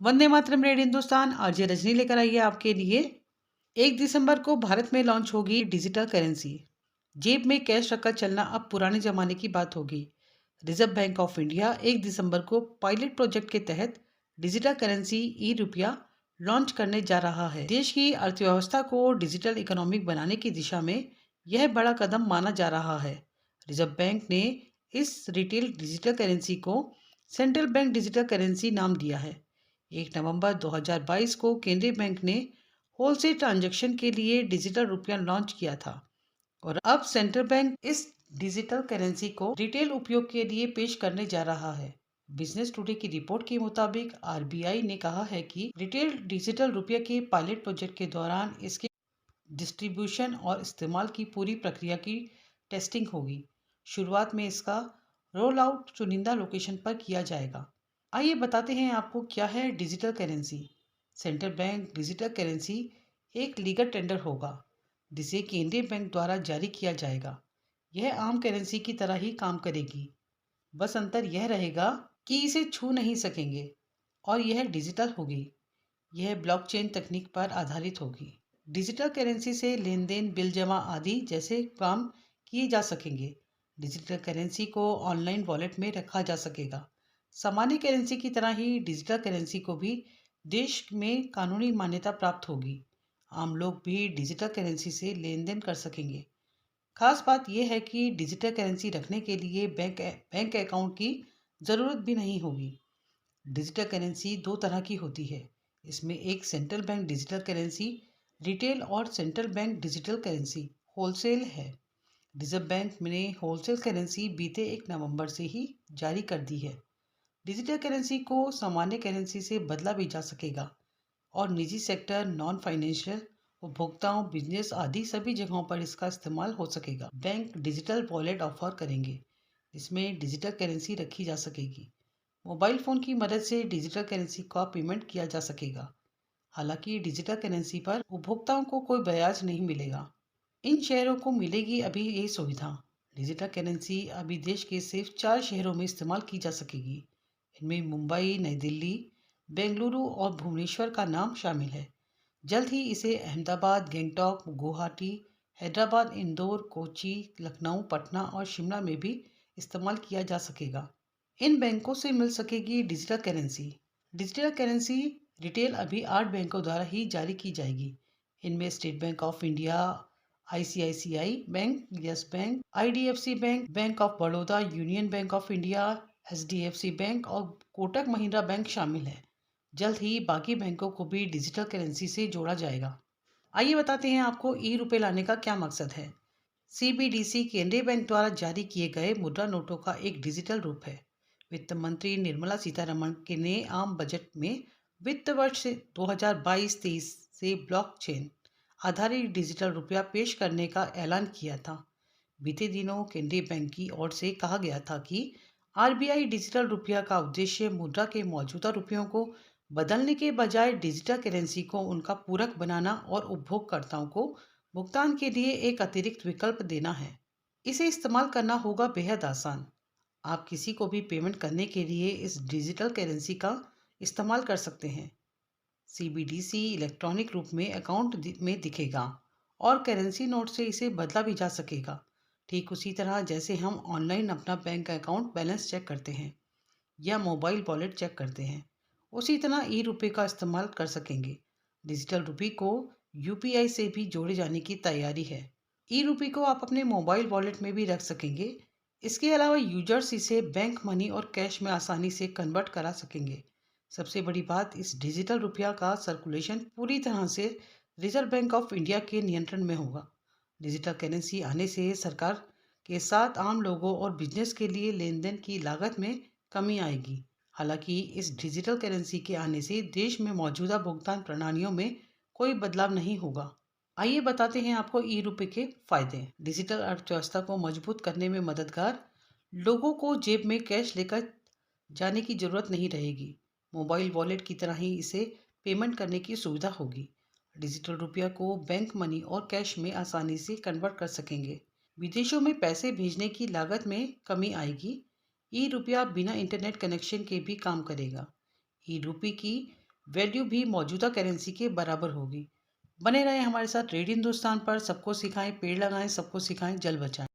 Vande Mataram red Hindustan. RJ Rajni लेकर आई है आपके लिए। 1 दिसंबर को भारत में लॉन्च होगी डिजिटल करेंसी। जेब में कैश रखकर चलना अब पुराने जमाने की बात होगी। रिजर्व बैंक ऑफ इंडिया 1 दिसंबर को पायलट प्रोजेक्ट के तहत डिजिटल करेंसी ई रुपया लॉन्च करने जा रहा है। देश की अर्थव्यवस्था को डिजिटल इकोनॉमिक बनाने की दिशा में यह बड़ा कदम माना जा रहा है। रिजर्व बैंक ने इस रिटेल डिजिटल करेंसी को सेंट्रल बैंक डिजिटल करेंसी नाम दिया है। 1 नवंबर 2022 को केंद्रीय बैंक ने होलसेल ट्रांजैक्शन के लिए डिजिटल रुपया लॉन्च किया था और अब सेंट्रल बैंक इस डिजिटल करेंसी को रिटेल उपयोग के लिए पेश करने जा रहा है। बिजनेस टुडे की रिपोर्ट के मुताबिक आरबीआई ने कहा है कि रिटेल डिजिटल रुपये के पायलट प्रोजेक्ट के दौरान इसके डिस्ट्रीब्यूशन और इस्तेमाल की पूरी प्रक्रिया की टेस्टिंग होगी। शुरुआत में इसका रोल आउट चुनिंदा लोकेशन पर किया जाएगा। आइए बताते हैं आपको क्या है digital currency. Central bank digital currency एक लीगल टेंडर होगा जिसे केंद्रीय बैंक द्वारा जारी किया जाएगा। यह आम करेंसी की तरह ही काम करेगी, बस अंतर यह रहेगा कि इसे छू नहीं सकेंगे और यह डिजिटल होगी। यह ब्लॉकचेन तकनीक पर आधारित होगी। डिजिटल करेंसी से लेन देन, बिल जमा आदि जैसे काम किए जा सकेंगे। डिजिटल करेंसी को ऑनलाइन वॉलेट में रखा जा सकेगा। सामान्य करेंसी की तरह ही डिजिटल करेंसी को भी देश में कानूनी मान्यता प्राप्त होगी। आम लोग भी डिजिटल करेंसी से लेन देन कर सकेंगे। खास बात यह है कि डिजिटल करेंसी रखने के लिए बैंक अकाउंट की ज़रूरत भी नहीं होगी। डिजिटल करेंसी दो तरह की होती है। इसमें एक central bank digital currency retail और central bank digital currency wholesale है। रिजर्व बैंक ने होलसेल करेंसी बीते 1 नवंबर से ही जारी कर दी है। डिजिटल करेंसी को सामान्य करेंसी से बदला भी जा सकेगा और निजी सेक्टर, नॉन फाइनेंशियल उपभोक्ताओं, बिजनेस आदि सभी जगहों पर इसका इस्तेमाल हो सकेगा। बैंक डिजिटल वॉलेट ऑफर करेंगे। इसमें डिजिटल करेंसी रखी जा सकेगी। मोबाइल फ़ोन की मदद से डिजिटल करेंसी का पेमेंट किया जा सकेगा। हालांकि डिजिटल करेंसी पर उपभोक्ताओं को कोई ब्याज नहीं मिलेगा। इन शहरों को मिलेगी अभी ये सुविधा। डिजिटल करेंसी अभी देश के सिर्फ 4 शहरों में इस्तेमाल की जा सकेगी। इनमें मुंबई, नई दिल्ली, बेंगलुरु और भुवनेश्वर का नाम शामिल है। जल्द ही इसे अहमदाबाद, गंगटोक, गुवाहाटी, हैदराबाद, इंदौर, कोची, लखनऊ, पटना और शिमला में भी इस्तेमाल किया जा सकेगा। इन बैंकों से मिल सकेगी digital currency. Digital currency retail अभी 8 बैंकों द्वारा ही जारी की जाएगी। इनमें state bank of India, ICICI bank, yes bank, IDFC bank, bank of Baroda, union bank of India, HDFC bank और कोटक महिंद्रा बैंक शामिल है। जल्द ही बाकी बैंकों को भी डिजिटल करेंसी से जोड़ा जाएगा। आइए बताते हैं आपको ई रुपए लाने का क्या मकसद है। सीबीडीसी केंद्रीय बैंक द्वारा जारी किए गए मुद्रा नोटों का एक डिजिटल रूप है। वित्त मंत्री निर्मला सीतारमण के ने आम बजट में वित्त वर्ष 2022-23 से ब्लॉकचेन आधारित डिजिटल रुपया पेश करने का ऐलान किया था। बीते दिनों केंद्रीय बैंक की ओर से कहा गया था कि आरबीआई डिजिटल रुपया का उद्देश्य मुद्रा के मौजूदा रुपयों को बदलने के बजाय डिजिटल करेंसी को उनका पूरक बनाना और उपभोगकर्ताओं को भुगतान के लिए एक अतिरिक्त विकल्प देना है। इसे इस्तेमाल करना होगा बेहद आसान। आप किसी को भी पेमेंट करने के लिए इस डिजिटल करेंसी का इस्तेमाल कर सकते हैं। सीबीडीसी इलेक्ट्रॉनिक रूप में अकाउंट में दिखेगा और करेंसी नोट से इसे बदला भी जा सकेगा। ठीक उसी तरह जैसे हम ऑनलाइन अपना बैंक अकाउंट बैलेंस चेक करते हैं या मोबाइल वॉलेट चेक करते हैं, उसी तरह ई रुपये का इस्तेमाल कर सकेंगे। डिजिटल रुपये को यूपीआई से भी जोड़े जाने की तैयारी है। ई रुपये को आप अपने मोबाइल वॉलेट में भी रख सकेंगे। इसके अलावा यूजर्स इसे बैंक मनी और कैश में आसानी से कन्वर्ट करा सकेंगे। सबसे बड़ी बात, इस डिजिटल रुपया का सर्कुलेशन पूरी तरह से रिजर्व बैंक ऑफ इंडिया के नियंत्रण में होगा। डिजिटल करेंसी आने से सरकार के साथ आम लोगों और बिजनेस के लिए लेन देन की लागत में कमी आएगी। हालांकि इस डिजिटल करेंसी के आने से देश में मौजूदा भुगतान प्रणालियों में कोई बदलाव नहीं होगा। आइए बताते हैं आपको ई रुपये के फायदे। डिजिटल अर्थव्यवस्था को मजबूत करने में मददगार। लोगों को जेब में कैश लेकर जाने की जरूरत नहीं रहेगी। मोबाइल वॉलेट की तरह ही इसे पेमेंट करने की सुविधा होगी। डिजिटल रुपया को बैंक मनी और कैश में आसानी से कन्वर्ट कर सकेंगे। विदेशों में पैसे भेजने की लागत में कमी आएगी। ई रुपया बिना इंटरनेट कनेक्शन के भी काम करेगा। ई रुपये की वैल्यू भी मौजूदा करेंसी के बराबर होगी। बने रहें हमारे साथ रेडियो हिंदुस्तान पर। सबको सिखाएं पेड़ लगाएं, सबको सिखाएं जल बचाएं।